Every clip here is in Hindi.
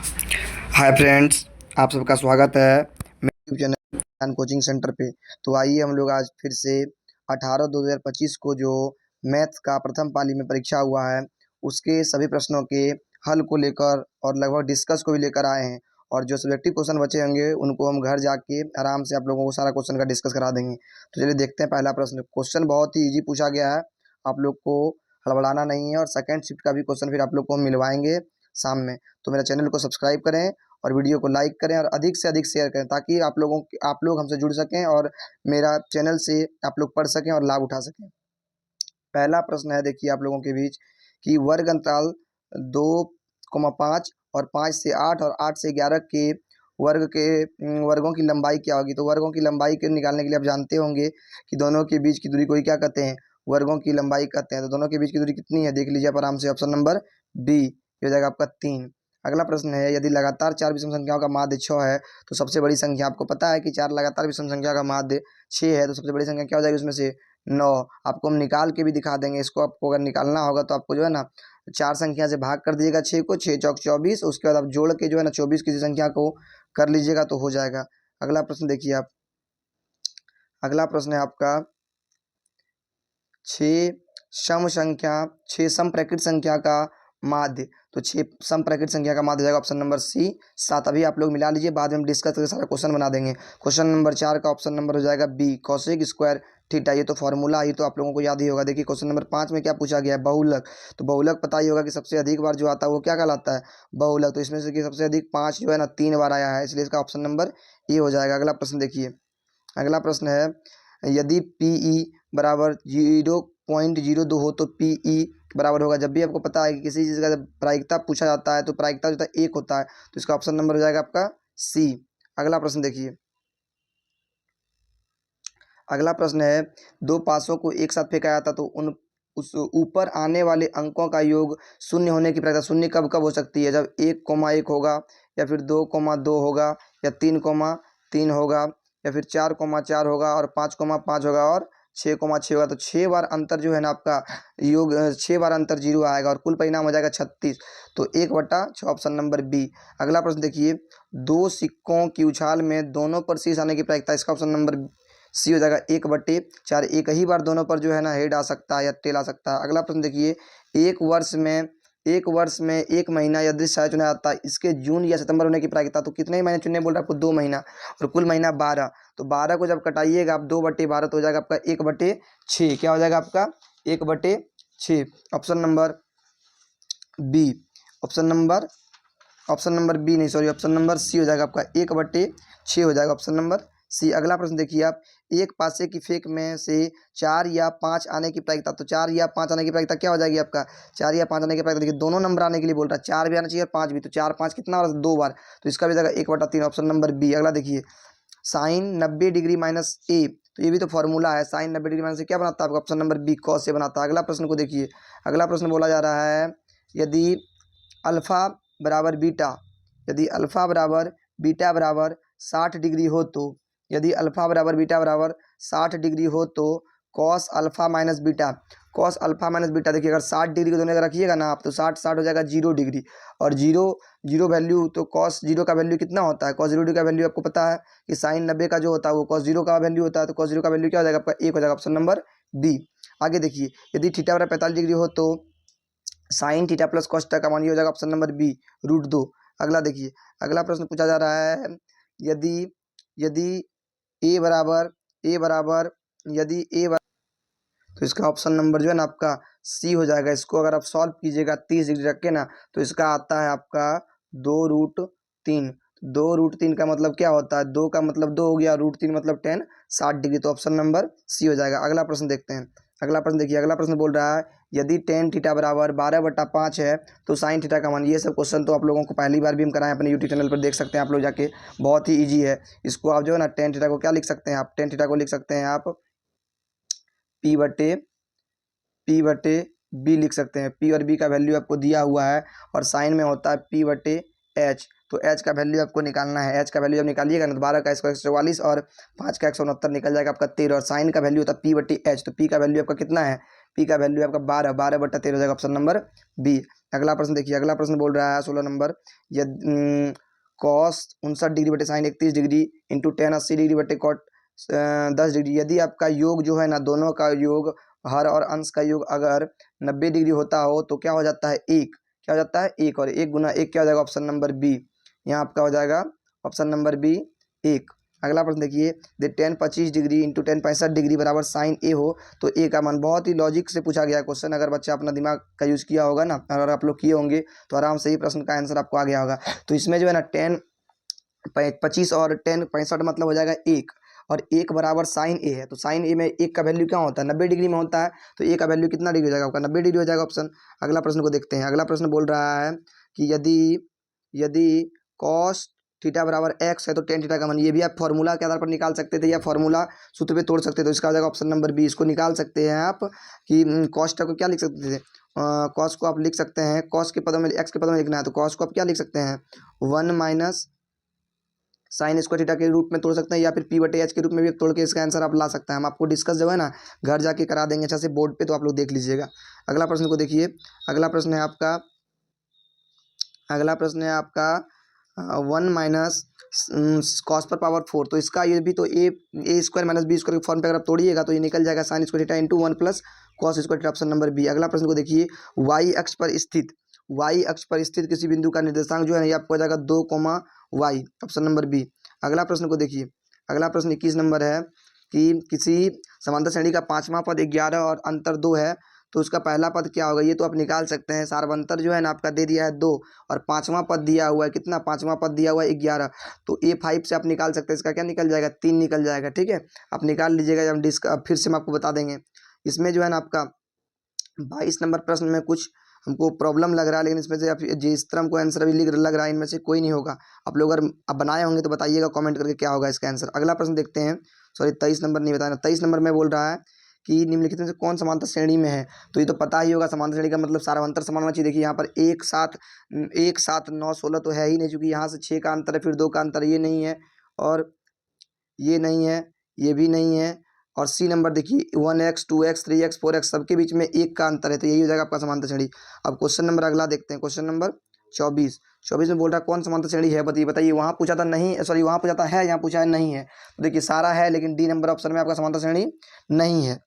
हाय फ्रेंड्स, आप सबका स्वागत है मेरे यूट्यूब चैनल ज्ञान कोचिंग सेंटर पे। तो आइए हम लोग आज फिर से 18/2/2025 को जो मैथ्स का प्रथम पाली में परीक्षा हुआ है उसके सभी प्रश्नों के हल को लेकर और लगभग डिस्कस को भी लेकर आए हैं। और जो सब्जेक्टिव क्वेश्चन बचे होंगे उनको हम घर जाके आराम से आप लोगों को सारा क्वेश्चन का डिस्कस करा देंगे। तो चलिए देखते हैं पहला प्रश्न। क्वेश्चन बहुत ही ईजी पूछा गया है, आप लोग को हड़बड़ाना नहीं है। और सेकेंड शिफ्ट का भी क्वेश्चन फिर आप लोग को हम मिलवाएंगे शाम में। तो मेरा चैनल को सब्सक्राइब करें और वीडियो को लाइक करें और अधिक से अधिक शेयर करें ताकि आप लोग हमसे जुड़ सकें और मेरा चैनल से आप लोग पढ़ सकें और लाभ उठा सकें। पहला प्रश्न है, देखिए आप लोगों के बीच कि वर्ग अंतराल 2,5 और 5 से 8 और 8 से 11 के वर्गों की लंबाई क्या होगी। तो वर्गों की लंबाई के निकालने के लिए आप जानते होंगे कि दोनों के बीच की दूरी को ही क्या कहते हैं, वर्गों की लंबाई कहते हैं। तो दोनों के बीच की दूरी कितनी है, देख लीजिए आप आराम से। ऑप्शन नंबर बी हो जाएगा आपका 3। अगला प्रश्न है, यदि लगातार 4 विषम संख्याओं का माध्य 6 है तो सबसे बड़ी संख्या, आपको पता है कि 4 लगातार विषम संख्या का माध्य 6 है तो सबसे बड़ी संख्या क्या हो जाएगी उसमें से 9। आपको हम निकाल के भी दिखा देंगे इसको। आपको अगर निकालना होगा तो आपको जो है ना 4 संख्या से भाग कर दीजिएगा 6 को, 6 चौक 24, उसके बाद आप जोड़ के जो है ना 24 किसी संख्या को कर लीजिएगा तो हो जाएगा। अगला प्रश्न देखिए आप, अगला प्रश्न है आपका 6 सम प्रकृत संख्या का माध्य। तो 6 सम प्रकृत संख्या का माध्य हो जाएगा ऑप्शन नंबर सी 7। अभी आप लोग मिला लीजिए, बाद में हम डिस्कस करके सारा क्वेश्चन बना देंगे। क्वेश्चन नंबर 4 का ऑप्शन नंबर हो जाएगा बी कौशिक स्क्वायर थीटा। ये तो फॉर्मूला ही तो आप लोगों को याद ही होगा। देखिए क्वेश्चन नंबर 5 में क्या पूछा गया है, बहुलक। तो बहुलक पता ही होगा कि सबसे अधिक बार जो आता है वो क्या कहलाता है, बहुलक। तो इसमें से कि सबसे अधिक 5 जो है ना 3 बार आया है, इसलिए इसका ऑप्शन नंबर ए हो जाएगा। अगला प्रश्न देखिए, अगला प्रश्न है, यदि पीई बराबर 0.02 हो तो पीई बराबर होगा। जब भी आपको पता है कि किसी चीज़ का जब प्रायिकता पूछा जाता है तो प्रायिकता जो होता है 1 होता है, तो इसका ऑप्शन नंबर हो जाएगा आपका सी। अगला प्रश्न देखिए, अगला प्रश्न है, दो पासों को एक साथ फेंका जाता तो उन उस ऊपर आने वाले अंकों का योग शून्य होने की प्रायिकता शून्य कब कब हो सकती है, जब 1,1 होगा, या फिर 2,2 होगा, या 3,3 होगा, या फिर 4,4 होगा, और 5,5 होगा, और 6,6 होगा। तो 6 बार अंतर जो है ना आपका योग 6 बार अंतर 0 आएगा और कुल परिणाम हो जाएगा 36। तो 1/6 ऑप्शन नंबर बी। अगला प्रश्न देखिए, दो सिक्कों की उछाल में दोनों पर शीश आने की प्रायिकता, इसका ऑप्शन नंबर सी हो जाएगा 1/4। एक ही बार दोनों पर जो है ना हेड आ सकता है या टेल आ सकता है। अगला प्रश्न देखिए, एक वर्ष में एक महीना यदि शायद चुना जाता है, इसके जून या सितंबर होने की प्रायिकता। तो कितने महीने चुनने बोल रहा है आपको, 2 महीना, और कुल महीना 12। तो 12 को जब कटाइएगा आप 2/12 तो हो जाएगा आपका 1/6। क्या हो जाएगा आपका 1/6। Option number B, option number B नहीं सॉरी, ऑप्शन नंबर सी हो जाएगा आपका 1/6 हो जाएगा ऑप्शन नंबर सी। अगला प्रश्न देखिए आप, एक पासे की फेंक में से 4 या 5 आने की प्रायिकता। तो 4 या 5 आने की प्रायिकता क्या हो जाएगी आपका, 4 या 5 आने की प्रायिकता देखिए दोनों नंबर आने के लिए बोल रहा है, 4 भी आना चाहिए और 5 भी। तो 4 5 कितना बार, 2 बार। तो इसका भी जाएगा 1/3 ऑप्शन नंबर बी। अगला देखिए, साइन 90 डिग्री माइनस ए। तो ये भी तो फॉर्मूला है, साइन 90 डिग्री माइनस ए क्या बनाता है आपका, ऑप्शन नंबर बी कॉस से बनाता है। अगला प्रश्न को देखिए, अगला प्रश्न बोला जा रहा है, यदि अल्फ़ा बराबर बीटा, यदि अल्फ़ा बराबर बीटा बराबर 60 डिग्री हो तो, यदि अल्फ़ा बराबर बीटा बराबर 60 डिग्री हो तो cos alpha minus beta, cos alpha minus beta. देखिए अगर 60 डिग्री को दोनों का रखिएगा ना आप तो 60 हो जाएगा 0 डिग्री, और जीरो वैल्यू तो कॉस 0 का वैल्यू कितना होता है, कॉस 0 का वैल्यू आपको पता है कि साइन 90 का जो होता है वो कॉस 0 का वैल्यू होता है। तो कॉस 0 का वैल्यू क्या हो जाएगा आपका 1 हो जाएगा ऑप्शन नंबर बी। आगे देखिए, यदि थीटा बराबर 45 डिग्री हो तो sine theta plus cos theta का मान ये हो जाएगा ऑप्शन नंबर बी √2। अगला देखिए, अगला प्रश्न पूछा जा रहा है, यदि यदि ए बराबर यदि ए बराबर, तो इसका ऑप्शन नंबर जो है ना आपका सी हो जाएगा। इसको अगर आप सॉल्व कीजिएगा 30 डिग्री रख के ना तो इसका आता है आपका 2√3। 2√3 का मतलब क्या होता है, 2 का मतलब 2 हो गया, √3 मतलब 10, 60 डिग्री। तो ऑप्शन नंबर सी हो जाएगा। अगला प्रश्न देखते हैं, अगला प्रश्न देखिए, अगला प्रश्न बोल रहा है, यदि टेन थीटा बराबर 12/5 है तो साइन थीटा का मान। ये सब क्वेश्चन तो आप लोगों को पहली बार भी हम कराएं, अपने यूट्यूब चैनल पर देख सकते हैं आप लोग जाके, बहुत ही ईजी है। इसको आप जो है ना टेन थीटा को क्या लिख सकते हैं आप, टेन थीटा को लिख सकते हैं आप P/बी लिख सकते हैं। P और B का वैल्यू आपको दिया हुआ है, और साइन में होता है P/H। तो H का वैल्यू आपको निकालना है। H का वैल्यू जब निकालिएगा ना तो 12 का स्क्वायर 144 और 5 का 169 निकल जाएगा आपका 13, और साइन का वैल्यू होता है P/H। तो P का वैल्यू आपका कितना है, पी का वैल्यू आपका 12/13 हो जाएगा ऑप्शन नंबर बी। अगला प्रश्न देखिए, अगला प्रश्न बोल रहा है 16 नंबर, यदि कॉस 59 बटे साइन 31 इंटू टेन 80 बटे कॉट 10 यदि आपका योग जो है ना, दोनों का योग, हर और अंश का योग अगर 90 होता हो तो क्या हो जाता है, एक, क्या हो जाता है, एक, और एक गुना एक क्या हो जाएगा, ऑप्शन नंबर बी। यहाँ आपका हो जाएगा ऑप्शन नंबर बी, एक। अगला प्रश्न देखिए, दे टेन 25 इंटू टेन 65 बराबर साइन ए हो तो ए का मान। बहुत ही लॉजिक से पूछा गया क्वेश्चन, अगर बच्चा अपना दिमाग का यूज़ किया होगा ना, अगर आप लोग किए होंगे तो आराम से ही प्रश्न का आंसर आपको आ गया होगा। तो इसमें जो है ना 10 25 और 10 65 मतलब हो जाएगा एक, और एक बराबर साइन ए है, तो साइन ए में एक का वैल्यू क्या होता है, 90 में होता है, तो ए का वैल्यू कितना डिग्री हो जाएगा आपका, 90 हो जाएगा ऑप्शन। अगला प्रश्न को देखते हैं, अगला प्रश्न बोल रहा है कि यदि यदि कॉस थीटा बराबर एक्स है तो टेन थीटा का मान। ये भी आप फॉर्मूला के आधार पर निकाल सकते थे या फॉर्मूला सूत्र पे तोड़ सकते थे, तो इसका हो जाएगा ऑप्शन नंबर बी। इसको निकाल सकते हैं आप कि कॉस को क्या लिख सकते थे, कॉस को आप लिख सकते हैं, कॉस के पदों में एक्स के पदों में लिखना है तो कॉस को आप क्या लिख सकते हैं, 1 माइनस साइन स्क्वायर थीटा के रूप में तोड़ सकते हैं, या फिर पी बटे एच के रूप में भी तोड़ के इसका आंसर आप ला सकते हैं। हम आपको डिस्कस जो है ना घर जाके करा देंगे अच्छा से बोर्ड पे, तो आप लोग देख लीजिएगा। अगला प्रश्न को देखिए, अगला प्रश्न है आपका, अगला प्रश्न है आपका 1 माइनस कॉस पर पावर 4, तो इसका ये भी तो A square minus B square के फॉर्म पे अगर आप तोड़िएगा तो ये निकल जाएगा sine square theta into 1 plus cos square theta, option number B. अगला प्रश्न को देखिए, वाई अक्ष पर स्थित, वाई अक्ष पर स्थित किसी बिंदु का निर्देशांक जो है ये आपको हो जाएगा 2, वाई, ऑप्शन नंबर बी। अगला प्रश्न को देखिए, अगला प्रश्न 21 नंबर है कि किसी समांतर श्रेणी का पांचवा पद 11 और अंतर 2 है तो उसका पहला पद क्या होगा, ये तो आप निकाल सकते हैं। सार्वंतर जो है ना आपका दे दिया है 2 और पांचवा पद दिया हुआ है कितना, पांचवा पद दिया हुआ है 11, तो A5 से आप निकाल सकते हैं, इसका क्या निकल जाएगा, 3 निकल जाएगा। ठीक है, आप निकाल लीजिएगा, जब फिर से हम आपको बता देंगे। इसमें जो है ना आपका 22 नंबर प्रश्न में कुछ हमको प्रॉब्लम लग रहा है, लेकिन इसमें से आप जिस तरह हमको आंसर अभी लग रहा है इनमें से कोई नहीं होगा। आप लोग अगर आप बनाए होंगे तो बताइएगा कमेंट करके क्या होगा इसका आंसर। अगला प्रश्न देखते हैं, सॉरी 23 नंबर नहीं बताना, 23 नंबर में बोल रहा है कि निम्नलिखित में से कौन समांतर श्रेणी में है, तो ये तो पता ही होगा, समांतर श्रेणी का मतलब सार्वंतर समान होना चाहिए। देखिए यहाँ पर 1 7 9 16 तो है ही नहीं, क्योंकि यहाँ से 6 का अंतर है, फिर 2 का अंतर, ये नहीं है, और ये नहीं है, ये भी नहीं है, और सी नंबर देखिए 1x 2x 3x 4x सबके बीच में एक का अंतर है, तो यही हो जाएगा आपका समांतर श्रेणी। अब क्वेश्चन नंबर अगला देखते हैं, क्वेश्चन नंबर 24 में बोल रहा है कौन समांतर श्रेणी है, बताइए बताइए। वहाँ पूछा था नहीं, सॉरी वहाँ पूछा था है, यहाँ पूछा है नहीं है, तो देखिए सारा है लेकिन डी नंबर ऑप्शन में आपका समांतर श्रेणी नहीं है।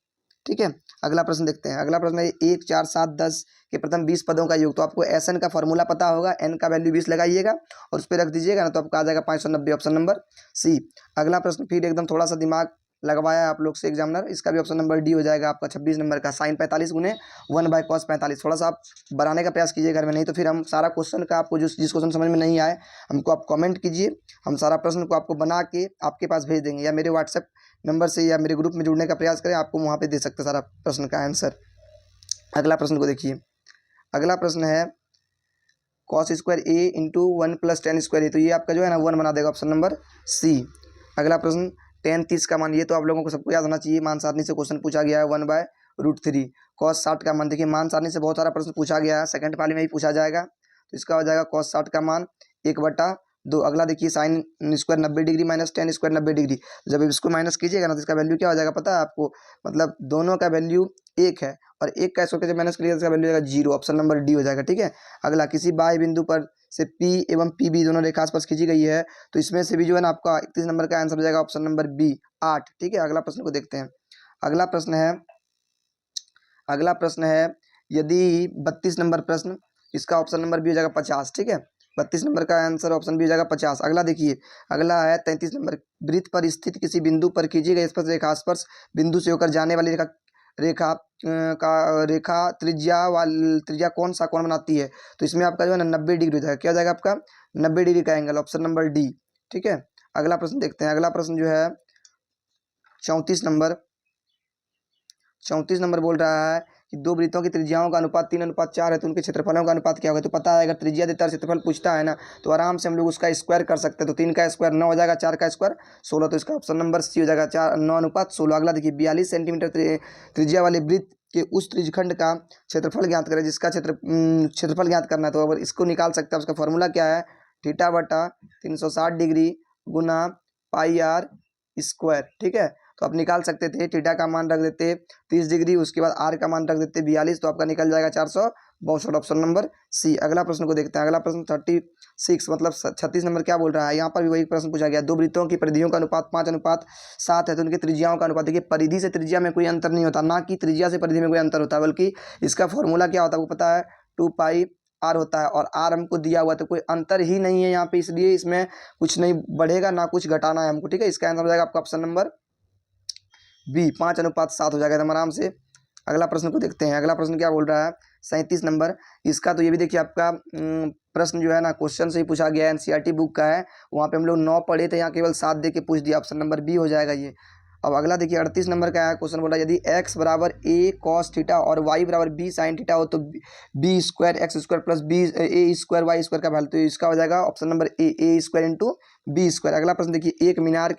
ठीक है, अगला प्रश्न देखते हैं, अगला प्रश्न है 1 4 7 10 के प्रथम 20 पदों का योग, तो आपको एस एन का फॉर्मूला पता होगा, एन का वैल्यू 20 लगाइएगा और उस पर रख दीजिएगा ना, तो आपका आ जाएगा 590, ऑप्शन नंबर सी। अगला प्रश्न फिर एकदम थोड़ा सा दिमाग लगवाया आप लोग से एग्जामिनर, इसका भी ऑप्शन नंबर डी हो जाएगा आपका 26 नंबर का, साइन 45 गुने 1/cos 45। थोड़ा सा आप बनाने का प्रयास कीजिए घर में, नहीं तो फिर हम सारा क्वेश्चन का आपको जिस क्वेश्चन समझ में नहीं आए हमको आप कमेंट कीजिए, हम सारा प्रश्न को आपको बना के आपके पास भेज देंगे, या मेरे व्हाट्सएप नंबर से या मेरे ग्रुप में जुड़ने का प्रयास करें, आपको वहाँ पे दे सकते हैं सारा प्रश्न का आंसर। अगला प्रश्न को देखिए, अगला प्रश्न है कॉस स्क्वायर ए इंटू 1 प्लस टेन स्क्वायर ए, तो ये आपका जो है ना 1 बना देगा, ऑप्शन नंबर सी। अगला प्रश्न 10 30 का मान, ये तो आप लोगों को सबको याद होना चाहिए, मान सारणी से क्वेश्चन पूछा गया है 1/√3। कॉस 60 का मान, देखिए मान सारणी से बहुत सारा प्रश्न पूछा गया है, सेकंड पाली में ही पूछा जाएगा, तो इसका हो जाएगा कॉस 60 का मान 1/2। अगला देखिए sine square 90 minus ten square 90, जब इसको माइनस कीजिएगा ना तो इसका वैल्यू क्या हो जाएगा पता है आपको, मतलब दोनों का वैल्यू एक है और एक का स्क्वायर जब माइनस करिएगा इसका वैल्यू जाएगा 0, ऑप्शन नंबर डी हो जाएगा। ठीक है, अगला किसी बाह्य बिंदु पर से P एवं PB दोनों रेखा आसपास खींची गई है, तो इसमें से भी जो है ना आपका 31 नंबर का आंसर हो जाएगा, ऑप्शन नंबर बी 8। ठीक है, अगला प्रश्न को देखते हैं, अगला प्रश्न है, अगला प्रश्न है यदि 32 नंबर प्रश्न, इसका ऑप्शन नंबर बी हो जाएगा 50। ठीक है, 32 नंबर का आंसर ऑप्शन बी हो जाएगा 50। अगला देखिए, अगला है 33 नंबर, वृत्त पर स्थित किसी बिंदु पर खींची गई स्पर्श रेखा स्पर्श बिंदु से होकर जाने वाली रेखा त्रिज्या कौन सा कोण बनाती है, तो इसमें आपका जो है ना 90 डिग्री हो जाएगा, क्या हो जाएगा आपका 90 डिग्री का एंगल, ऑप्शन नंबर डी। ठीक है, अगला प्रश्न देखते हैं, अगला प्रश्न जो है 34 नंबर बोल रहा है कि दो वृत्तों की त्रिज्याओं का अनुपात 3:4 है, तो उनके क्षेत्रफलों का अनुपात क्या होगा, तो पता है अगर त्रिज्या देता है क्षेत्रफल पूछता है ना तो आराम से हम लोग उसका स्क्वायर कर सकते हैं, तो 3 का स्क्वायर 9 हो जाएगा, 4 का स्क्वायर 16, तो इसका ऑप्शन नंबर सी हो जाएगा 9:16। अगला देखिए 42 सेंटीमीटर त्रिज्या वाले वृत्त के उस त्रिज्यखंड का क्षेत्रफल ज्ञात करें जिसका क्षेत्रफल ज्ञात करना है, तो अगर इसको निकाल सकते हैं, उसका फॉर्मूला क्या है, थीटा बटा 360 डिग्री गुना पाई आर स्क्वायर। ठीक है, तो आप निकाल सकते थे। थीटा का मान रख देते 30 डिग्री, उसके बाद आर का मान रख देते 42, तो आपका निकल जाएगा 462, ऑप्शन नंबर सी। अगला प्रश्न को देखते हैं। अगला प्रश्न 36 मतलब 36 नंबर क्या बोल रहा है। यहाँ पर भी वही प्रश्न पूछा गया, दो वृत्तों की परिधियों का अनुपात 5:7 है, तो उनकी त्रिज्याओं का अनुपात। देखिए परिधि से त्रिज्या में कोई अंतर नहीं होता, ना कि त्रिज्या से परिधि में कोई अंतर होता है, बल्कि इसका फॉर्मूला क्या होता है आपको पता है, 2 पाई आर होता है, और आर हमको दिया हुआ, तो कोई अंतर ही नहीं है यहाँ पे, इसलिए इसमें कुछ नहीं बढ़ेगा ना कुछ घटाना है हमको, ठीक है। इसका आंसर हो जाएगा आपका ऑप्शन नंबर बी, 5:7 हो जाएगा एकदम आराम से। अगला प्रश्न को देखते हैं। अगला प्रश्न क्या बोल रहा है, 37 नंबर। इसका तो ये भी देखिए आपका प्रश्न जो है ना क्वेश्चन से ही पूछा गया है, एनसीईआरटी बुक का है। वहाँ पे हम लोग 9 पढ़े थे, यहाँ केवल 7 दे के पूछ दिया, ऑप्शन नंबर बी हो जाएगा ये। अब अगला देखिए 38 नंबर का है क्वेश्चन, बोला यदि x बराबर a cos थीटा और y बराबर b sin थीटा हो तो b square X square plus b a square Y square का वैल्यू, तो इसका हो जाएगा option number A square into B square. अगला प्रश्न देखिए, एक मीनार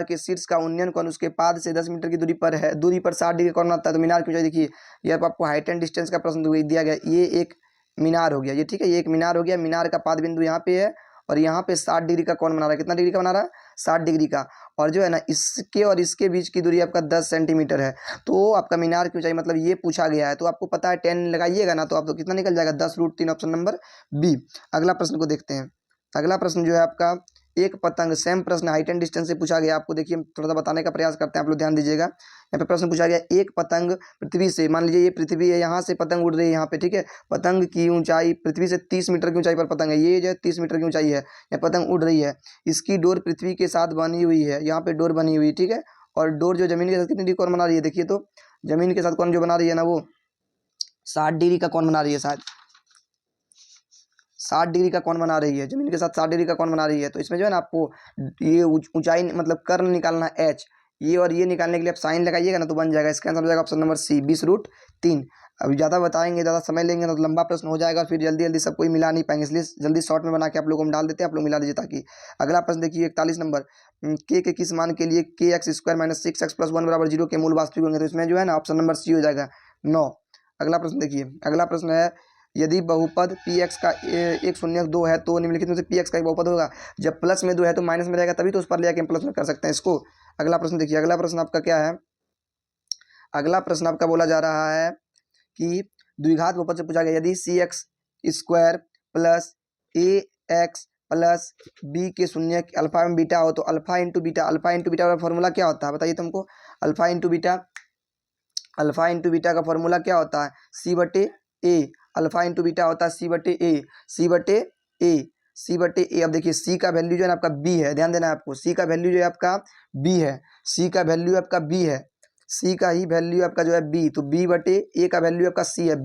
के शीर्ष का उन्नयन कोण उसके पाद से 10 मीटर की दूरी पर है, दूरी पर 60 डिग्री कोण आता है, तो मीनार की ऊंचाई देखिए, ये आपको हाइट एंड डिस्टेंस का प्रश्न दिया गया। ये एक मीनार हो गया ये, ठीक है, ये एक मीनार हो गया। मीनार का पाद बिंदु यहाँ पे है और यहाँ पे 60 डिग्री का कोण बना रहा है। कितना डिग्री का बना रहा है, 60 डिग्री का। और जो है ना इसके और इसके बीच की दूरी आपका 10 सेंटीमीटर है, तो आपका मीनार की ऊंचाई मतलब ये पूछा गया है, तो आपको पता है 10 लगाइएगा ना, तो आप तो कितना निकल जाएगा 10√3, ऑप्शन नंबर बी। अगला प्रश्न को देखते हैं। अगला प्रश्न जो है आपका, एक पतंग, सेम प्रश्न हाइट एंड डिस्टेंस से पूछा गया आपको। देखिए थोड़ा सा बताने का प्रयास करते हैं, आप लोग ध्यान दीजिएगा। यहाँ पे प्रश्न पूछा गया, एक पतंग पृथ्वी से, मान लीजिए ये पृथ्वी है, यहाँ से पतंग उड़ रही है यहाँ पे, ठीक है। पतंग की ऊंचाई पृथ्वी से 30 मीटर की ऊंचाई पर पतंग है, ये जो है 30 मीटर की ऊंचाई है, यह पतंग उड़ रही है। इसकी डोर पृथ्वी के साथ बनी हुई है, यहाँ पे डोर बनी हुई, ठीक है। और डोर जो जमीन के साथ कितनी डिग्री कौन बना रही है, देखिए तो जमीन के साथ कौन जो बना रही है ना, वो 60 डिग्री का कौन बना रही है, शायद 60 डिग्री का कौन बना रही है, जमीन के साथ 60 डिग्री का कौन बना रही है। तो इसमें जो है ना आपको ये ऊंचाई मतलब कर्ण निकालना एच, ये और ये निकालने के लिए आप साइन लगाइएगा ना, तो बन जाएगा। इसका आंसर हो जाएगा ऑप्शन नंबर सी, 20√3। अभी ज़्यादा बताएंगे, ज़्यादा समय लेंगे तो लंबा प्रश्न हो जाएगा, फिर जल्दी जल्दी सब कोई मिला नहीं पाएंगे, इसलिए जल्दी शॉर्ट में बना के आप लोगों को हम डाल देते हैं, आप लोग मिला दीजिए ताकि। अगला प्रश्न देखिए 41 नंबर, के किस मान के लिए के एक्स स्क्वायर माइनस 6x + 1 = 0 के मूल वास्तविक होंगे, तो इसमें जो है ना ऑप्शन नंबर सी हो जाएगा 9। अगला प्रश्न देखिए, अगला प्रश्न है, यदि बहुपद पी एक्स का 1 0 2 है तो निम्नलिखित में से पी एक्स का एक बहुपद होगा। जब प्लस में 2 है तो माइनस में रहेगा, तभी तो उस पर ले आके हम प्लस में कर सकते हैं इसको। अगला प्रश्न देखिए, अगला प्रश्न आपका क्या है, अगला प्रश्न आपका बोला जा रहा है कि द्विघात बहुपद से पूछा गया, यदि सी एक्स स्क्वायर प्लस ए एक्स प्लस बी के शून्य अल्फा एवं बीटा हो तो अल्फा इंटू बीटा का फॉर्मूला क्या होता है, बताइए तुमको। अल्फा इंटू बीटा का फॉर्मूला क्या होता है, C/A। अल्फा इंटू बीटा होता है C/A। अब देखिए C का वैल्यू जो है ना आपका B है, ध्यान देना है आपको। C का वैल्यू जो है आपका B है, C का वैल्यू आपका B है, C का ही वैल्यू आपका जो है B, तो B/A का वैल्यू आपका C है,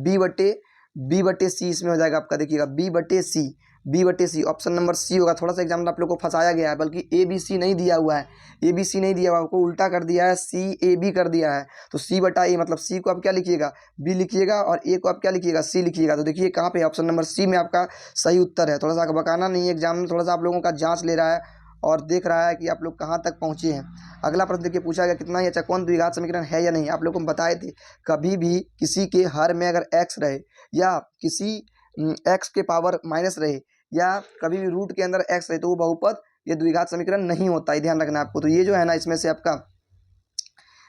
B/C इसमें हो जाएगा आपका, देखिएगा B/C ऑप्शन नंबर सी होगा। थोड़ा सा एग्जाम में आप लोग को फंसाया गया है, बल्कि ABC नहीं दिया हुआ है, ABC नहीं दिया हुआ, आपको उल्टा कर दिया है, CAB कर दिया है। तो C/A मतलब C को आप क्या लिखिएगा, B लिखिएगा, और A को आप क्या लिखिएगा, C लिखिएगा। तो देखिए कहाँ पे ऑप्शन नंबर सी में आपका सही उत्तर है। थोड़ा सा बकाना नहीं है, एग्जाम में थोड़ा सा आप लोगों का जाँच ले रहा है और देख रहा है कि आप लोग कहाँ तक पहुँचे हैं। अगला प्रश्न देखिए, पूछा गया कितना ही अच्छा कौन द्विघात समीकरण है या नहीं। आप लोग को हम बताए थे, कभी भी किसी के हर में अगर x रहे या किसी x के पावर माइनस रहे या कभी भी रूट के अंदर x रहे तो वो बहुपद ये द्विघात समीकरण नहीं होता है, ध्यान रखना आपको। तो ये जो है ना इसमें से आपका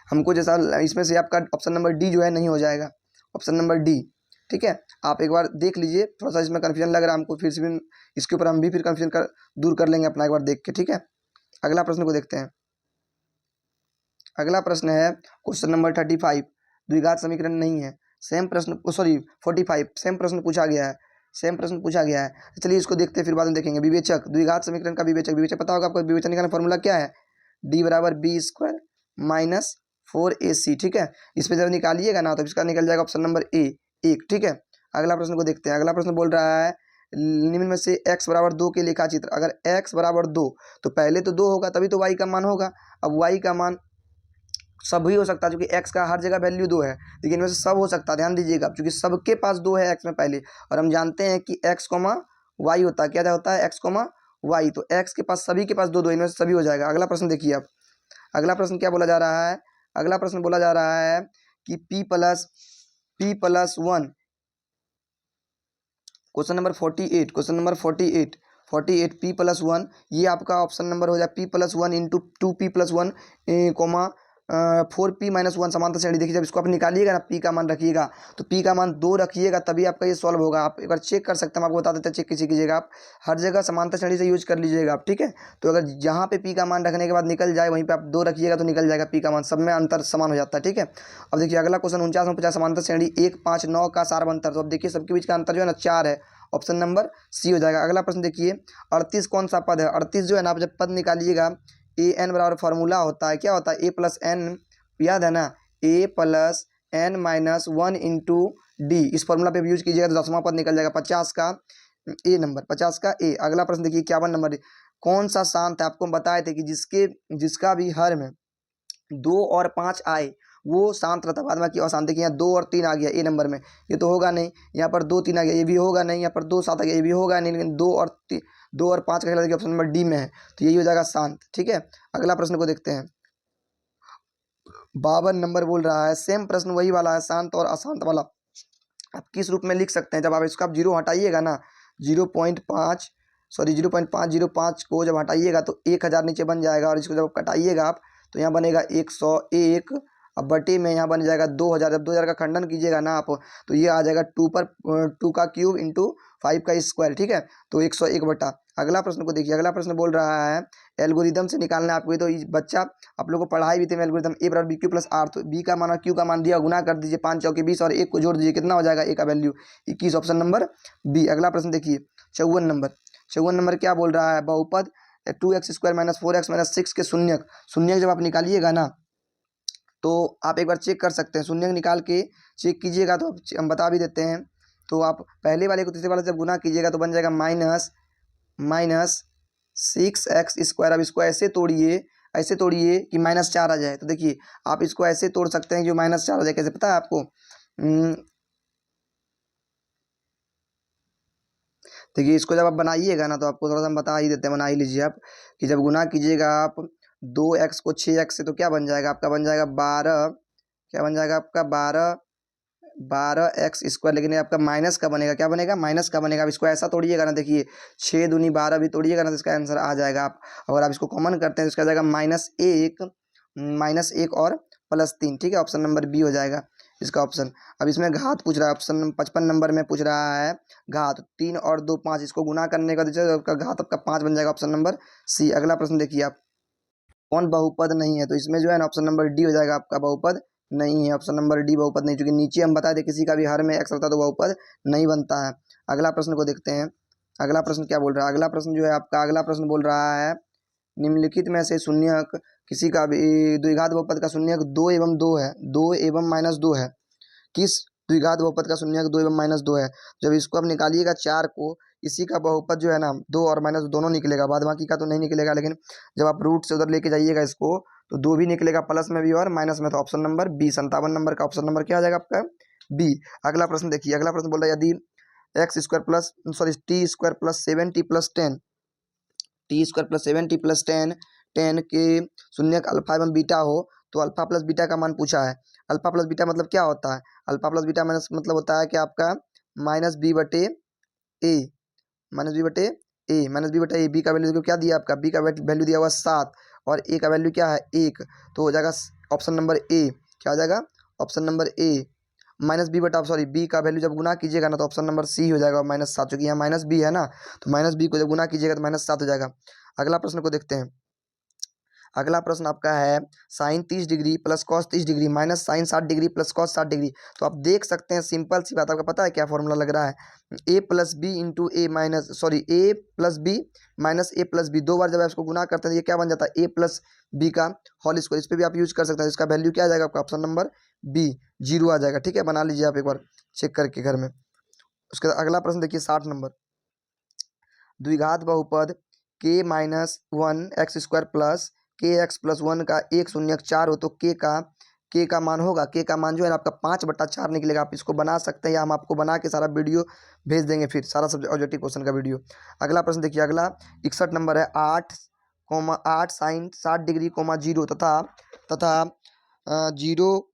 हमको जैसा इसमें से आपका ऑप्शन नंबर डी जो है नहीं हो जाएगा, ऑप्शन नंबर डी, ठीक है। आप एक बार देख लीजिए, थोड़ा सा इसमें कन्फ्यूजन लग रहा है हमको, फिर से भी इसके ऊपर हम भी फिर कन्फ्यूजन दूर कर लेंगे अपना एक बार देख के, ठीक है। अगला प्रश्न को देखते हैं। अगला प्रश्न है क्वेश्चन नंबर 35, द्विघात समीकरण नहीं है। सेम प्रश्न 45 सेम प्रश्न पूछा गया है। चलिए इसको देखते हैं, फिर बाद में देखेंगे। विवेचक, द्विघात समीकरण का विवेचक पता होगा आपको। विवेचन निकालने का फॉर्मूला क्या है, D = B² - 4AC, ठीक है। इस पर जब निकालिएगा ना तो इसका निकल जाएगा ऑप्शन नंबर ए 1, ठीक है। अगला प्रश्न को देखते हैं। अगला प्रश्न बोल रहा है, निम्न में से x = 2 के लेखा चित्र। अगर x = 2 तो पहले तो 2 होगा तभी तो y का मान होगा। अब y का मान सब ही हो सकता है, क्योंकि x का हर जगह वैल्यू 2 है, लेकिन इनमें से सब हो सकता है, ध्यान दीजिएगा, क्योंकि सबके पास 2 है x में पहले, और हम जानते हैं कि x, y होता है, क्या होता है x, y, तो x के पास सभी के पास 2 2, इनमें से सभी हो जाएगा। अगला प्रश्न देखिए आप, अगला प्रश्न क्या बोला जा रहा है, अगला प्रश्न बोला जा रहा है कि p + 1, क्वेश्चन नंबर 48 48p+1, ये आपका ऑप्शन नंबर हो जाए p+1 into 2p+1 coma 4p-1 समांतर श्रेणी। देखिए जब इसको आप निकालिएगा ना, p का मान रखिएगा तो p का मान 2 रखिएगा तभी आपका ये सॉल्व होगा। आप एक बार चेक कर सकते हैं, हम आपको बता देते हैं, चेक कैसे कीजिएगा। आप हर जगह समांतर श्रेणी से यूज कर लीजिएगा आप, ठीक है। तो अगर जहाँ पे p का मान रखने के बाद निकल जाए वहीं पे आप 2 रखिएगा तो निकल जाएगा p का मान, सब में अंतर समान हो जाता है, ठीक है। अब देखिए अगला क्वेश्चन 49 में 50 समांतर श्रेणी 1, 5, 9 का सार अंतर। तो अब देखिए सबके बीच का अंतर जो है ना 4 है, ऑप्शन नंबर सी हो जाएगा। अगला प्रश्न देखिए 38 कौन सा पद है। 38 जो है ना, आप जब पद निकालिएगा ए एन बराबर फार्मूला होता है, क्या होता है, a+n, याद है ना, a+n-1 इंटू डी। इस फॉर्मूला पे यूज कीजिएगा तो 10वां पद निकल जाएगा। 50 का ए नंबर, 50 का ए। अगला प्रश्न देखिए 51 नंबर, कौन सा शांत है। आपको हम बताए थे कि जिसका भी हर में 2 और 5 आए वो शांत रहता है, बाद में की अशांत। देखिए यहाँ 2 और 3 आ गया ए नंबर में, ये तो होगा नहीं। यहाँ पर 2, 3 आ गया, ये भी होगा नहीं। यहाँ पर 2, 7 आ गया, ये भी होगा नहीं। लेकिन 2 और 5 का खेला देखिए ऑप्शन नंबर डी में है, तो यही हो जाएगा शांत, ठीक है। अगला प्रश्न को देखते हैं 52 नंबर बोल रहा है, सेम प्रश्न वही वाला है, शांत और अशांत वाला। आप किस रूप में लिख सकते हैं, जब आप इसका 0 हटाइएगा ना, 0.5 को जब हटाइएगा तो 1000 नीचे बन जाएगा, और इसको जब कटाइएगा आप तो यहाँ बनेगा 101, अब बटे में यहाँ बन जाएगा 2000। जब 2000 का खंडन कीजिएगा ना आप तो ये आ जाएगा 2 का क्यूब इंटू 5 का स्क्वायर, ठीक है। तो 101 बटा। अगला प्रश्न को देखिए, अगला प्रश्न बोल रहा है एल्गोरिदम से निकालना है आपको। ये तो बच्चा आप लोग को पढ़ाई भी थे एल्गोरिदम, a बराबर bq+r। तो b का मान और q का मान दिया, गुना कर दीजिए, 5 चौके 20 और 1 को जोड़ दीजिए, कितना हो जाएगा, a का वैल्यू 21, ऑप्शन नंबर बी। अगला प्रश्न देखिए 54 नंबर क्या बोल रहा है, बहुपद 2x² - 4x - 6 के शून्यक। शून्यक जब आप निकालिएगा ना तो आप एक बार चेक कर सकते हैं, शून्यक निकाल के चेक कीजिएगा तो हम बता भी देते हैं। तो आप पहले वाले को तीसरे वाले से जब गुना कीजिएगा तो बन जाएगा -6x²। अब इसको ऐसे तोड़िए कि -4 आ जाए। तो देखिए आप इसको ऐसे तोड़ सकते हैं जो -4 आ जाए। कैसे पता है आपको, देखिए इसको जब आप बनाइएगा ना तो आपको थोड़ा सा हम बता ही देते हैं, बना ही लीजिए आप, कि जब गुना कीजिएगा आप 2x को 6x से तो क्या बन जाएगा आपका, बन जाएगा 12, क्या बन जाएगा आपका 12x²। लेकिन ये आपका माइनस का बनेगा, क्या बनेगा, माइनस का बनेगा। अब इसको ऐसा तोड़िएगा ना, देखिए 6 दूनी 12 भी तोड़िएगा ना तो इसका आंसर आ जाएगा। आप अगर आप इसको कॉमन करते हैं तो इसका आ जाएगा -1 और +3, ठीक है। ऑप्शन नंबर बी हो जाएगा इसका ऑप्शन। अब इसमें घात पूछ रहा है, ऑप्शन 55 नंबर में पूछ रहा है घात 3 और 2 5, इसको गुना करने का दीजिए तो आपका घात आपका 5 बन जाएगा, ऑप्शन नंबर सी। अगला प्रश्न देखिए आप, कौन बहुपद नहीं है। तो इसमें जो है ना ऑप्शन नंबर डी हो जाएगा आपका, बहुपद नहीं है, ऑप्शन नंबर डी बहुपद नहीं, क्योंकि नीचे हम बता दें किसी का भी हर में एक्स रहता है तो बहुपद नहीं बनता है। अगला प्रश्न को देखते हैं, अगला प्रश्न क्या बोल रहा है। अगला प्रश्न जो है आपका, अगला प्रश्न बोल रहा है निम्नलिखित में से शून्यक किसी का भी द्विघात बहुपद का शून्यक 2 एवं 2 है, 2 एवं -2 है। किस द्विघात बहुपद का शून्यक 2 एवं -2 है। जब इसको आप निकालिएगा 4 को, इसी का बहुपद जो है ना 2 और माइनस दोनों निकलेगा, बाद बाकी का तो नहीं निकलेगा। लेकिन जब आप रूट से उधर लेके जाइएगा इसको तो 2 भी निकलेगा, प्लस में भी और माइनस में। तो ऑप्शन नंबर बी, 57 नंबर का ऑप्शन नंबर क्या आ जाएगा आपका, बी। अगला प्रश्न देखिए, अगला प्रश्न बोल रहा है यदि टी² + 7t + 10 के शून्यक अल्फा एवं बीटा हो तो अल्फा प्लस बीटा का मान पूछा है। अल्फा प्लस बीटा मतलब क्या होता है, अल्फा प्लस बीटा माइनस मतलब होता है कि आपका -b/a, -b/a, बी का वैल्यू क्या दिया आपका, बी का वैल्यू दिया हुआ 7 और ए का वैल्यू क्या है 1, तो हो जाएगा ऑप्शन नंबर ए। क्या हो जाएगा, ऑप्शन नंबर ए। बी का वैल्यू जब गुना कीजिएगा ना तो ऑप्शन नंबर सी हो जाएगा, -7, क्योंकि यहाँ -b है ना, तो -b को जब गुना कीजिएगा तो -7 हो जाएगा। अगला प्रश्न को देखते हैं, अगला प्रश्न आपका है sine 30 degree plus cos 30 degree minus sine 60 degree plus cos 60 degree. तो आप देख सकते हैं, सिंपल सी बात, आपको पता है क्या फॉर्मूला लग रहा है, a + b into a + b minus a + b। 2 बार जब आप इसको गुना करते हैं ये क्या बन जाता है, a + b का होल स्क्वायर। इस पर भी आप यूज कर सकते हैं, इसका वैल्यू क्या आ जाएगा आपका, ऑप्शन नंबर बी 0 आ जाएगा, ठीक है। बना लीजिए आप एक बार चेक करके घर में। उसके बाद अगला प्रश्न देखिए 60 नंबर, द्विघात बहुपद k-1 x² प्लस kx+1 का एक शून्यक 4 हो तो k का मान होगा, k का मान जो है ना आपका 5/4 निकलेगा। आप इसको बना सकते हैं या हम आपको बना के सारा वीडियो भेज देंगे, फिर सारा सब्जेक्ट ऑब्जेक्टिव क्वेश्चन का वीडियो। अगला प्रश्न देखिए, अगला 61 नंबर है 8 साइन 60 डिग्री 0 तथा 0,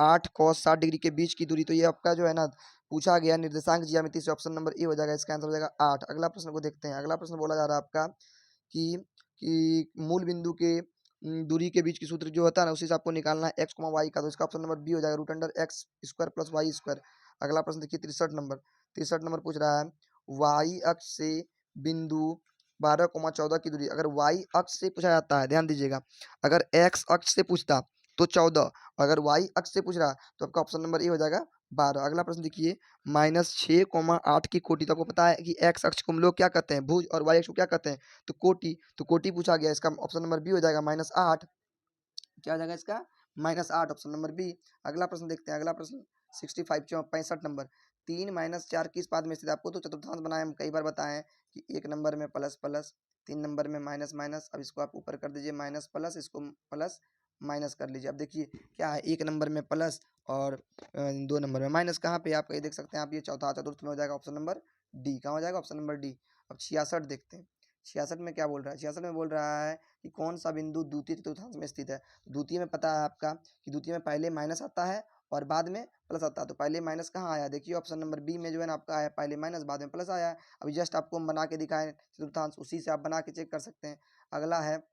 8 cos 60 डिग्री के बीच की दूरी। तो ये आपका जो है ना पूछा गया निर्देशांक ज्यामिति से ऑप्शन नंबर ए हो जाएगा, इसका आंसर हो जाएगा 8। अगला प्रश्न को देखते हैं। अगला प्रश्न बोला जा रहा है आपका कि मूल बिंदु के दूरी के बीच की सूत्र जो होता है ना, उसी से आपको निकालना है एक्स वाई का, तो इसका ऑप्शन नंबर बी हो जाएगा, root under X square plus Y square. अगला प्रश्न देखिए 63 नंबर पूछ रहा है वाई अक्ष से बिंदु 12,14 की दूरी। अगर वाई अक्ष से पूछा जाता है, ध्यान दीजिएगा, अगर एक्स अक्ष से पूछता तो 14, अगर वाई अक्ष से पूछ रहा तो आपका ऑप्शन नंबर ए हो जाएगा 12। अगला प्रश्न देखिए -6,8 की कोटि, तो आपको पता है कि एक्स अक्ष को हम लोग क्या कहते हैं, भुज, और वाई अक्ष को क्या कहते हैं, तो कोटि। तो कोटि पूछा गया, इसका ऑप्शन नंबर बी हो जाएगा -8। क्या हो जाएगा इसका -8, ऑप्शन नंबर बी। अगला प्रश्न देखते हैं। अगला प्रश्न 65 नंबर, 3 - 4 किस पाद में स्थित है? आपको तो चतुर्थांश बनाए हम कई बार बताएं कि 1 नंबर में प्लस प्लस, 3 नंबर में माइनस माइनस। अब इसको आप ऊपर कर दीजिए माइनस प्लस, इसको प्लस माइनस कर लीजिए। अब देखिए क्या है, 1 नंबर में प्लस और 2 नंबर में माइनस। कहाँ पे आप ये देख सकते हैं आप, ये चौथा चतुर्थ में हो जाएगा ऑप्शन नंबर डी। कहाँ हो जाएगा? Option number D. अब 66 देखते हैं। 66 में क्या बोल रहा है? 66 में बोल रहा है कि कौन सा बिंदु द्वितीय चतुर्थांश में स्थित है। द्वितीय में पता है आपका कि द्वितीय में पहले माइनस आता है और बाद में प्लस आता है। तो पहले माइनस कहाँ आया? देखिए ऑप्शन नंबर बी में जो है ना आपका आया पहले माइनस, बाद में प्लस आया है। अभी जस्ट आपको हम बना के दिखाएं चतुर्थांश, उसी से आप बना के चेक कर सकते हैं। अगला है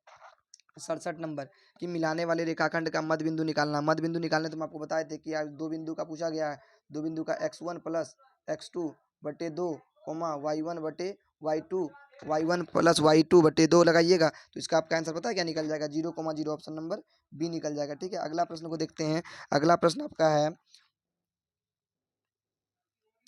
67 नंबर कि मिलाने वाले रेखाखंड का मध्य बिंदु निकालना। मध्य बिंदु निकालने तो हम आपको बताए थे कि यार दो बिंदु का पूछा गया है, दो बिंदु का x1 प्लस x2 बटे 2 कोमा y1 बटे y2, y1 प्लस y2 बटे 2 लगाइएगा, तो इसका आपका आंसर पता है क्या निकल जाएगा? 0,0, ऑप्शन नंबर बी निकल जाएगा। ठीक है, अगला प्रश्न को देखते हैं। अगला प्रश्न आपका है,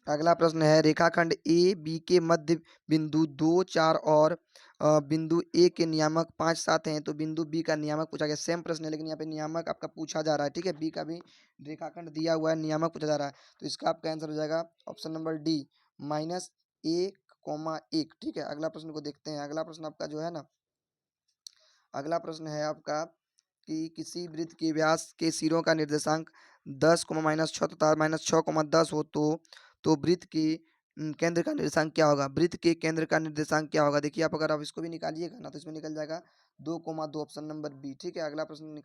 अगला प्रश्न है रेखाखंड ए बी के मध्य बिंदु 2, 4 और बिंदु ए के नियामक 5, 7 हैं, तो बिंदु बी का नियामक पूछा गया। सेम प्रश्न है लेकिन यहाँ पे नियामक आपका पूछा जा रहा है। ठीक है, बी का भी रेखाखंड दिया हुआ है, नियामक पूछा जा रहा है, तो इसका आपका आंसर हो जाएगा ऑप्शन नंबर डी, -1,1। ठीक है, अगला प्रश्न को देखते हैं। अगला प्रश्न आपका जो है ना, अगला प्रश्न है आपका कि किसी वृत्त के व्यास के सिरों का निर्देशांक 10, -6 तथा -6, 10 हो तो वृत्त के केंद्र का निर्देशांक क्या होगा? वृत्त के केंद्र का निर्देशांक क्या होगा? देखिए आप अगर आप इसको भी निकालिएगा ना, तो इसमें निकल जाएगा 2,2, ऑप्शन नंबर बी। ठीक है, अगला प्रश्न हम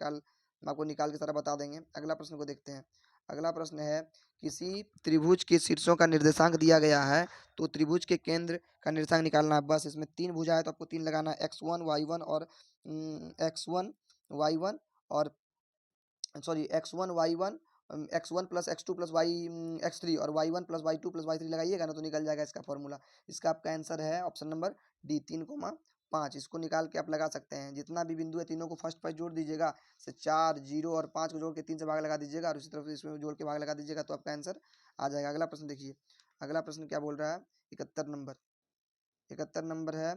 आपको निकाल के सारा बता देंगे। अगला प्रश्न को देखते हैं। अगला प्रश्न है किसी त्रिभुज के शीर्षों का निर्देशांक दिया गया है, तो त्रिभुज के केंद्र का निर्देशांक निकालना है। बस इसमें 3 भुजा है तो आपको 3 लगाना है, x1 y1 और x1 y1 और sorry x1 plus x2 plus Y x3 और y1 plus y2 plus y3 लगाइएगा ना, तो निकल जाएगा इसका फॉर्मूला। इसका आपका आंसर है ऑप्शन नंबर डी, 3,5। इसको निकाल के आप लगा सकते हैं। जितना भी बिंदु है तीनों को फर्स्ट फर्स्ट जोड़ दीजिएगा, से 4, 0 और 5 को जोड़ के 3 से भाग लगा दीजिएगा, और उसी तरफ से इसमें जोड़ के भाग लगा दीजिएगा, तो आपका आंसर आ जाएगा। अगला प्रश्न देखिए। अगला प्रश्न क्या बोल रहा है? 71 नंबर है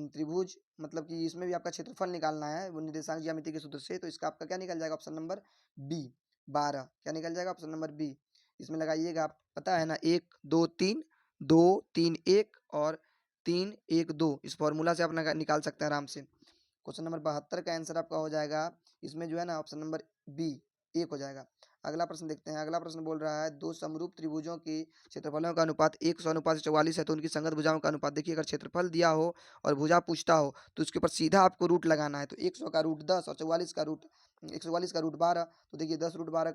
त्रिभुज, मतलब कि इसमें भी आपका क्षेत्रफल निकालना है वो निर्देशांक ज्यामिति के सूत्र से, तो इसका आपका क्या निकल जाएगा? Option number B, 12। क्या निकल जाएगा? Option number B. इसमें लगाइएगा, आप पता है ना 1 2 3 2 3 1 और 3 1 2, इस फॉर्मूला से आप निकाल सकते हैं आराम से। क्वेश्चन नंबर 72 का आंसर आपका हो जाएगा इसमें जो है ना ऑप्शन नंबर बी, 1 हो जाएगा। अगला प्रश्न देखते हैं। अगला प्रश्न बोल रहा है दो समरूप त्रिभुजों के क्षेत्रफलों का अनुपात 100:44 है, तो उनकी संगत भुजाओं का अनुपात। देखिए अगर क्षेत्रफल दिया हो और भुजा पूछता हो तो उसके ऊपर सीधा आपको रूट लगाना है। तो 100 का रूट 10 और 44 का रूट 144 का रूट 12, तो देखिए 10 √ 12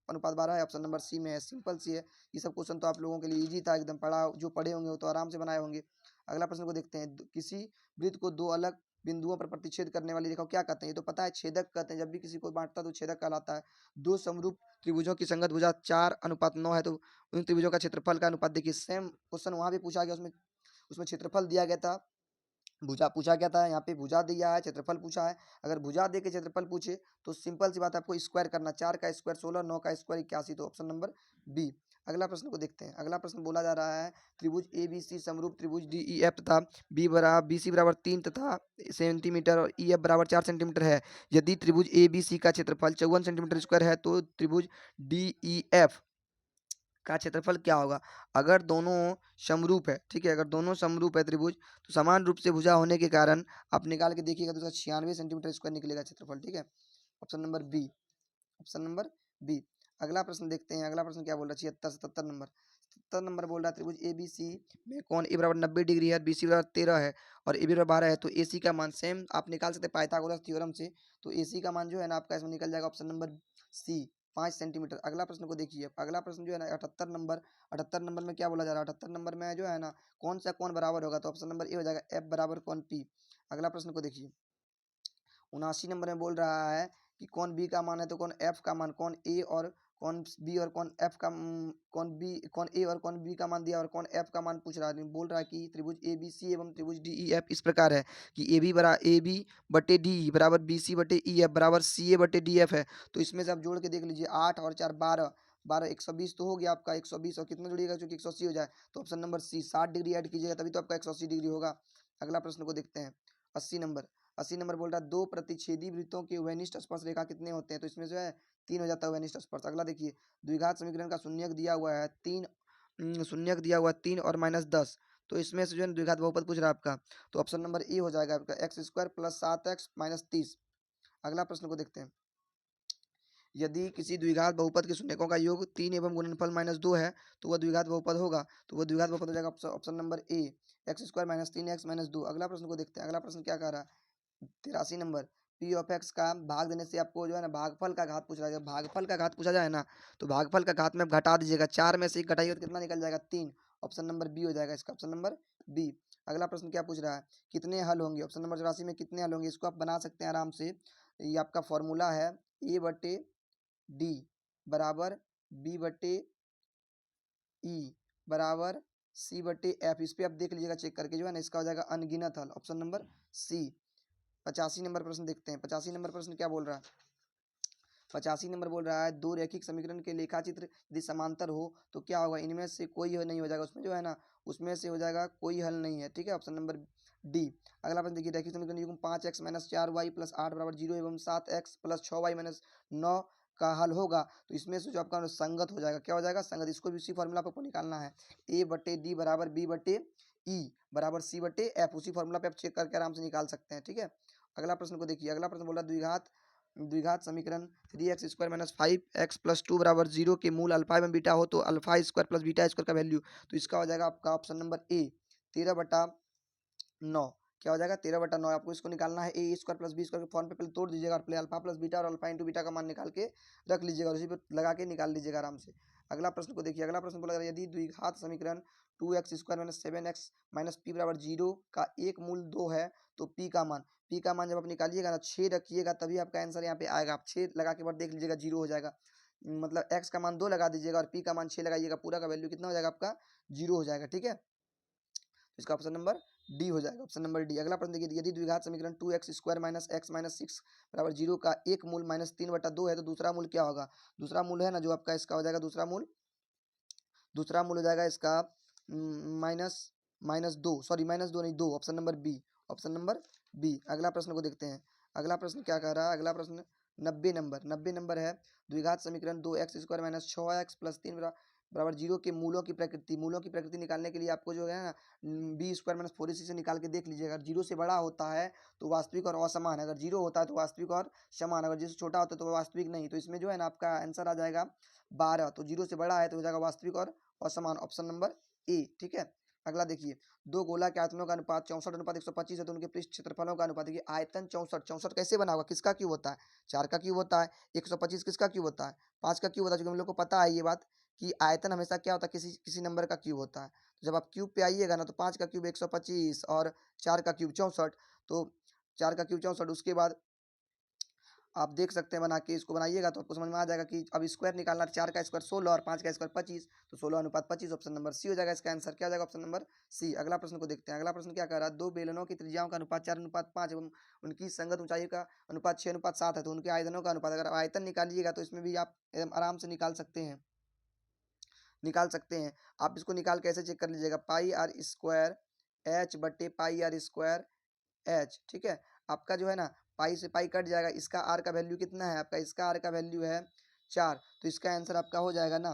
10:12 है, ऑप्शन नंबर सी में है। सिंपल सी है, ये सब क्वेश्चन तो आप लोगों के लिए इजी था एकदम, पढ़ा जो पढ़े होंगे वो तो आराम से बनाए होंगे। अगला प्रश्न को देखते हैं। किसी वृत्त को दो अलग बिंदुओं पर प्रतिच्छेद करने वाली रेखा को क्या कहते हैं? ये तो पता है, छेदक कहते हैं। जब भी किसी को बांटता है तो छेदक कहलाता है। दो समरूप त्रिभुजों की संगत भुजा 4:9 है, तो उन त्रिभुजों का क्षेत्रफल का अनुपात। देखिए सेम क्वेश्चन वहां भी पूछा गया, उसमें उसमें क्षेत्रफल दिया गया था, भुजा पूछा गया था। यहाँ पे भुजा दिया है, क्षेत्रफल पूछा है। अगर भुजा दे के क्षेत्रफल पूछे तो सिंपल सी बात है, आपको स्क्वायर करना। 4 का स्क्वायर 16, 9 का स्क्वायर 81, तो ऑप्शन नंबर बी। अगला प्रश्न को देखते हैं। अगला प्रश्न बोला जा रहा है त्रिभुज ए बी सी समरूप त्रिभुज डी ई एफ तथा बी सी बराबर 3 तथा सेंटीमीटर और ई एफ बराबर 4 सेंटीमीटर है। यदि त्रिभुज ए बी सी का क्षेत्रफल 54 सेंटीमीटर स्क्वायर है, तो त्रिभुज डी ई एफ का क्षेत्रफल क्या होगा? अगर दोनों समरूप है, ठीक है, अगर दोनों समरूप है त्रिभुज, तो समान रूप से भुजा होने के कारण आप निकाल के देखिएगा तो उसका 96 सेंटीमीटर स्क्वायर निकलेगा क्षेत्रफल। ठीक है, option number B, option number B. अगला प्रश्न देखते हैं। अगला प्रश्न क्या बोल रहा है? 77 नंबर बोल रहा है त्रिभुज ए बी सी में कोण ए बराबर 90 डिग्री है, बी सी बराबर 13 है और ए बी बराबर 12 है, तो ए सी का मान सेम आप निकाल सकते हैं पाइथागोरस थ्योरम से। तो ए सी का मान जो है ना आपका इसमें निकल जाएगा ऑप्शन नंबर सी, 5 सेंटीमीटर। अगला प्रश्न को देखिए, अगला प्रश्न जो है ना 78 नंबर में क्या बोला जा रहा है, 78 नंबर में जो है ना कौन सा कोण बराबर होगा, तो ऑप्शन नंबर ए हो जाएगा एफ बराबर कोण पी। अगला प्रश्न को देखिए, 79 नंबर में बोल रहा है कि कौन बी का मान है, तो कौन एफ का मान, कौन ए और कौन बी और कौन एफ का कौन बी कौन ए और कौन बी का मान दिया और कौन एफ का मान पूछ रहा है। बोल रहा है कि त्रिभुज ए बी सी एवं त्रिभुज डी ई एफ इस प्रकार है कि ए बी बटे डी बराबर बी सी बटे ई एफ बराबर सी ए बटे डी एफ है। तो इसमें से आप जोड़ के देख लीजिए, 8 और 4 12, 120 तो हो गया आपका 120, और कितना जुड़ेगा जो कि 180 हो जाए, तो option number C 60 degree add कीजिएगा तभी तो आपका 180 डिग्री होगा। अगला प्रश्न को देखते हैं, 80 नंबर। 80 नंबर बोल रहा है दो प्रतिच्छेदी वृत्तों के उभयनिष्ठ स्पर्श रेखा कितने होते हैं, तो इसमें जो है 3 हो जाता है उभयनिष्ठ स्पर्श। अगला देखिए, द्विघात समीकरण का शून्यक दिया हुआ है 3, शून्यक दिया हुआ है 3 और -10, तो इसमें से जो है द्विघात बहुपद पूछ रहा है आपका, तो ऑप्शन नंबर ए हो जाएगा आपका x² + 7x - 30। अगला प्रश्न को देखते हैं, यदि किसी द्विघात बहुपद के शून्यकों का योग 3 एवं गुणनफल -2 है तो वह द्विघात बहुपद होगा, तो वह द्विघात बहुपद हो जाएगा ऑप्शन नंबर ए x² - 3x - 2। अगला प्रश्न को देखते हैं, अगला प्रश्न क्या कह रहा है, 83 नंबर, पी ऑफ एक्स का भाग देने से आपको जो है ना भागफल का घात पूछ रहा है। जब भागफल का घात पूछा जाए ना, तो भागफल का घात में आप घटा दीजिएगा, 4 में से 1 घटाइए तो कितना निकल जाएगा 3। ऑप्शन नंबर बी हो जाएगा इसका, ऑप्शन नंबर बी। अगला प्रश्न क्या पूछ रहा है, कितने हल होंगे, ऑप्शन नंबर 84 में कितने हल होंगे, इसको आप बना सकते हैं आराम से। ये आपका फॉर्मूला है ए बटे डी बराबर बी बटे ई बराबर सी बटे एफ। इस पे आप देख लीजिएगा चेक करके, जो है ना इसका हो जाएगा अनगिनत हल, ऑप्शन नंबर सी। 85 नंबर प्रश्न देखते हैं, 85 नंबर प्रश्न क्या बोल रहा है, 85 नंबर बोल रहा है दो रैखिक समीकरण के लेखा चित्र यदि समांतर हो तो क्या होगा, इनमें से कोई हल नहीं हो जाएगा, उसमें जो है ना उसमें से हो जाएगा कोई हल नहीं है, ठीक है, ऑप्शन नंबर डी। अगला प्रश्न देखिए, रैखिक समीकरण युग्म 5x - 4y + 8 = 0 एवं 7x + 6y - 9 का हल होगा, तो इसमें से जो आपका संगत हो जाएगा, क्या हो जाएगा संगत, इसको भी उसी फॉर्मूला पर निकालना है, ए बटे डी बराबर बी बटे ई बराबर सी बटे एफ, उसी फॉर्मूला पे आप चेक करके आराम से निकाल सकते हैं, ठीक है। अगला प्रश्न को देखिए, अगला प्रश्न बोल रहा है द्विघात समीकरण 3x² - 5x + 2 = 0 के मूल अल्फा एवं बीटा हो तो alpha square plus beta square का वैल्यू, तो इसका हो जाएगा आपका ऑप्शन नंबर ए 13/9। क्या हो जाएगा 13/9, आपको इसको निकालना है, a² + b² के फॉर्म पे पहले तोड़ दीजिएगा और पहले अल्फा प्लस बीटा और अल्फा इंटू बीटा का मान निकाल के रख लीजिएगा और उसी पे लगा के निकाल लीजिएगा आराम से। अगला प्रश्न को देखिए, अगला प्रश्न बोला यदि द्विघात समीकरण 2x² - 7x - p = 0 का एक मूल 2 है तो p का मान जब आप निकालिएगा ना 6 रखिएगा तभी आपका आंसर यहाँ पे आएगा। आप 6 लगा के बाद देख लीजिएगा 0 हो जाएगा, मतलब x का मान 2 लगा दीजिएगा और p का मान 6 लगाइएगा, पूरा का वैल्यू कितना हो जाएगा आपका 0 हो जाएगा, ठीक है। इसका ऑप्शन नंबर डी हो जाएगा, ऑप्शन नंबर डी। अगला प्रश्न देखिए, यदि द्विघात समीकरण 2x² - x - 6 = 0 का एक मूल -3/2 है तो दूसरा मूल क्या होगा, दूसरा मूल है ना जो आपका इसका हो जाएगा दूसरा मूल हो जाएगा इसका -2, सॉरी -2 नहीं 2, option number B, option number B. अगला प्रश्न को देखते हैं, अगला प्रश्न क्या कह रहा है, अगला प्रश्न 90 नंबर है, द्विघात समीकरण 2x² - 6x + 3 बराबर 0 के मूलों की प्रकृति निकालने के लिए आपको जो है ना b² - 4ac से निकाल के देख लीजिएगा। अगर 0 से बड़ा होता है तो वास्तविक और असमान, अगर 0 होता है तो वास्तविक और समान, अगर 0 से छोटा होता है तो वास्तविक नहीं, तो इसमें जो है ना आपका आंसर आ जाएगा 12, तो 0 से बड़ा है तो हो जाएगा वास्तविक और असमान, ऑप्शन नंबर ए, ठीक है। अगला देखिए, दो गोला के आयतनों का अनुपात 64:125 है तो उनके पृष्ठ क्षेत्रफलों का अनुपात, देखिए आयतन 64 कैसे बना होगा, किसका क्यूब होता है, 4 का क्यूब होता है, 125 किसका क्यूब होता है, 5 का क्यूब होता है, क्योंकि हम लोग को पता है ये बात कि आयतन हमेशा क्या होता है, किसी किसी नंबर का क्यूब होता है। तो जब आप क्यूब पे आइएगा ना तो 5 का क्यूब 125 और 4 का क्यूब 64, तो 4 का क्यूब 64, उसके बाद आप देख सकते हैं बना के, इसको बनाइएगा तो आपको समझ में आ जाएगा कि अब स्क्वायर निकालना, 4 का स्क्वायर 16 और 5 का स्क्वायर 25, तो 16:25, ऑप्शन नंबर सी हो जाएगा, इसका आंसर क्या हो जाएगा, ऑप्शन नंबर सी। अगला प्रश्न को देखते हैं, अगला प्रश्न क्या कह रहा है, दो बेलनों की त्रिज्याओं का अनुपात 4:5 एवं उनकी संगत ऊंचाई का अनुपात 6:7 है तो उनके आयतनों का अनुपात, अगर आयतन निकालिएगा तो इसमें भी आप आराम से निकाल सकते हैं। आप इसको निकाल कैसे चेक कर लीजिएगा, πr² h बटे πr² h, ठीक है। आपका जो है ना पाई से पाई कट जाएगा, इसका आर का वैल्यू कितना है आपका, इसका आर का वैल्यू है 4, तो इसका आंसर आपका हो जाएगा ना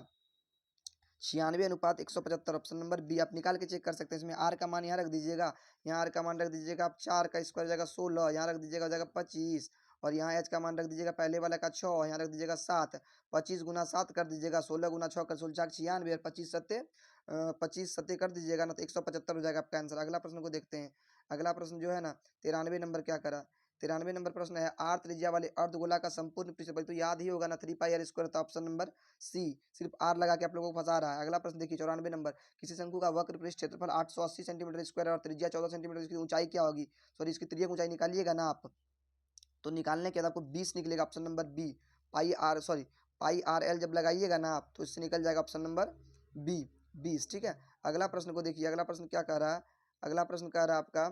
96:175, ऑप्शन नंबर बी। आप निकाल के चेक कर सकते हैं, इसमें आर का मान यहाँ रख दीजिएगा, यहाँ आर का मान रख दीजिएगा आप 4 का स्क्वायर हो जाएगा 16, यहाँ रख दीजिएगा हो जाएगा 25, और यहाँ एच का मान रख दीजिएगा पहले वाला का 6, यहाँ रख दीजिएगा 7, 25 गुना 7 कर दीजिएगा, 16 गुना 6 कर 16 96 और 25 सत्ते कर दीजिएगा ना तो 175 हो जाएगा आपका आंसर। अगला प्रश्न को देखते हैं, अगला प्रश्न जो है ना 93 नंबर क्या करा, 93 नंबर प्रश्न है, आर त्रिज्या वाले अर्धगोला का संपूर्ण पृष्ठफल, तो याद ही होगा ना 3πr² था ऑप्शन नंबर सी। सिर्फ आर लगा के आप लोगों को फंसा रहा है। अगला प्रश्न देखिए 94 नंबर, किसी शंकु का वक्र पृष्ठ क्षेत्रफल 880 सेंटीमीटर स्क्वायर और त्रिज्या 14 सेंटीमीटर, इसकी ऊंचाई क्या होगी? सॉरी, इसकी त्रिज्या ऊंचाई निकालिएगा ना आप, तो निकालने के बाद आपको 20 निकलेगा, ऑप्शन नंबर बी। पाई आर एल जब लगाइएगा ना आप, तो इससे निकल जाएगा ऑप्शन नंबर बी, 20। ठीक है, अगला प्रश्न को देखिए, अगला प्रश्न क्या कह रहा है? अगला प्रश्न कह रहा है आपका,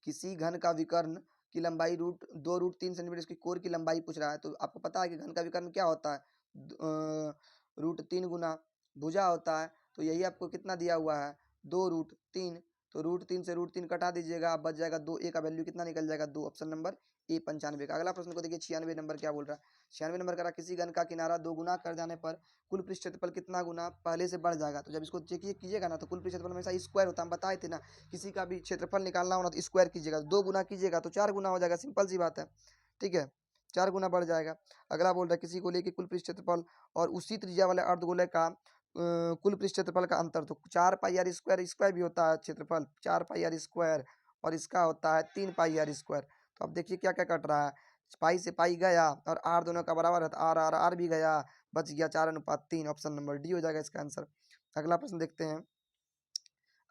किसी घन का विकर्ण की लंबाई √3 सेंटीमीटर, इसकी कोर की लंबाई पूछ रहा है। तो आपको पता है कि घन का विकर्ण क्या होता है? √3 गुना भुजा होता है। तो यही आपको कितना दिया हुआ है? 2√3। तो √3 से √3 कटा दीजिएगा, बच जाएगा 2, ए का वैल्यू कितना निकल जाएगा? 2, ऑप्शन नंबर ए 95 का। अगला प्रश्न को देखिए 96 नंबर क्या बोल रहा है? 96 नंबर करा, किसी घन का किनारा 2 गुना कर जाने पर कुल पृष्ठ क्षेत्रफल कितना गुना पहले से बढ़ जाएगा? तो जब इसको चेक कीजिएगा ना, तो कुल पृष्ठ क्षेत्रफल हमेशा स्क्वायर होता है, हम बताए थे ना। किसी का भी क्षेत्रफल निकालना हो ना, तो स्क्वायर कीजिएगा, 2 गुना कीजिएगा तो 4 गुना हो जाएगा, सिंपल सी बात है। ठीक है, 4 गुना बढ़ जाएगा। अगला बोल रहा है, किसी को लेके कुल पृष्ठ क्षेत्रफल और उसी त्रिज्या वाले अर्धगोले का कुल पृष्ठ क्षेत्रफल का अंतर, तो 4πr² स्क्वायर भी होता है क्षेत्रफल, 4πr², और इसका होता है 3πr²। तो अब देखिए क्या क्या कट रहा है, पाई से पाई गया और आर दोनों का बराबर है, तो आर भी गया, बच गया 4:3, ऑप्शन नंबर डी हो जाएगा इसका आंसर। अगला प्रश्न देखते हैं,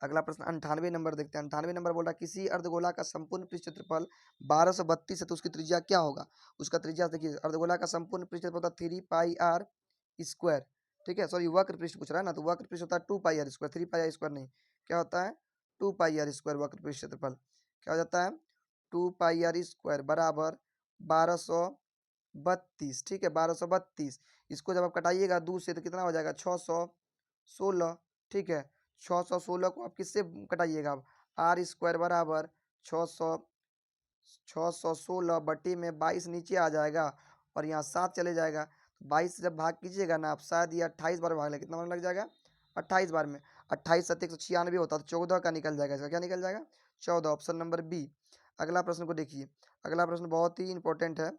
अगला प्रश्न 98 नंबर देखते हैं। 98 नंबर बोल रहा है, किसी अर्धगोला का संपूर्ण पृष्ठ क्षेत्रफल 1232 है, तो उसकी त्रिज्या क्या होगा? उसका त्रिज्या देखिए, अर्धगोला का संपूर्ण पृष्ठ क्षेत्रफल होता है 3πr²। ठीक है, सॉरी वक्र पृष्ठ पूछ रहा है ना, तो वक्र पृष्ठ होता है 2πr², 3πr² नहीं, क्या होता है? 2πr² वक्र पृष्ठ क्षेत्रफल क्या हो जाता है? 2πr² बराबर 1232। ठीक है, 1232। इसको जब आप कटाइएगा 2 से, तो कितना हो जाएगा? 616। ठीक है, 616 को आप किससे कटाइएगा? अब r² बराबर 616/22 नीचे आ जाएगा, और यहाँ 7 चले जाएगा, तो 22 से जब भाग कीजिएगा ना आप, शायद ये 28 बार भाग ले, कितना बार लग जाएगा? 28 बार में 28 7 196 होता है, तो 14 का निकल जाएगा। इसका क्या निकल जाएगा? 14, ऑप्शन नंबर बी। अगला प्रश्न को देखिए, अगला प्रश्न बहुत ही इंपॉर्टेंट है।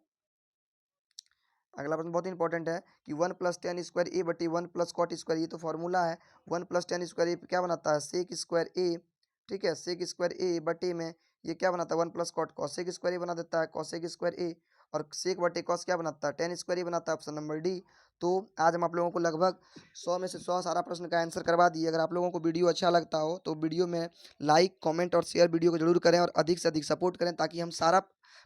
अगला प्रश्न बहुत ही इंपॉर्टेंट है कि 1+tan² a/1 + cot², ये तो फॉर्मूला है। 1+tan² a क्या बनाता है? sec² a। ठीक है, sec² a बटे में ये क्या बनाता है? 1 + cot, cosec² a बना देता है, cosec² a, और sec बटे cos क्या बनाता है? tan² a बनाता है, ऑप्शन नंबर डी। तो आज हम आप लोगों को लगभग 100 में से 100 सारा प्रश्न का आंसर करवा दिए। अगर आप लोगों को वीडियो अच्छा लगता हो तो वीडियो में लाइक, कमेंट और शेयर वीडियो को जरूर करें, और अधिक से अधिक सपोर्ट करें, ताकि हम सारा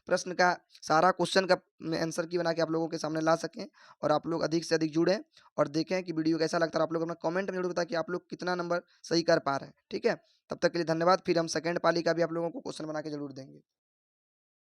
प्रश्न का, सारा क्वेश्चन का आंसर की बना के आप लोगों के सामने ला सकें, और आप लोग अधिक से अधिक जुड़ें और देखें कि वीडियो कैसा लगता है। आप लोग अपना कमेंट में जरूर बताएं कि आप लोग कितना नंबर सही कर पा रहे हैं। ठीक है, तब तक के लिए धन्यवाद। फिर हम सेकंड पाली का भी आप लोगों को क्वेश्चन बना के जरूर देंगे।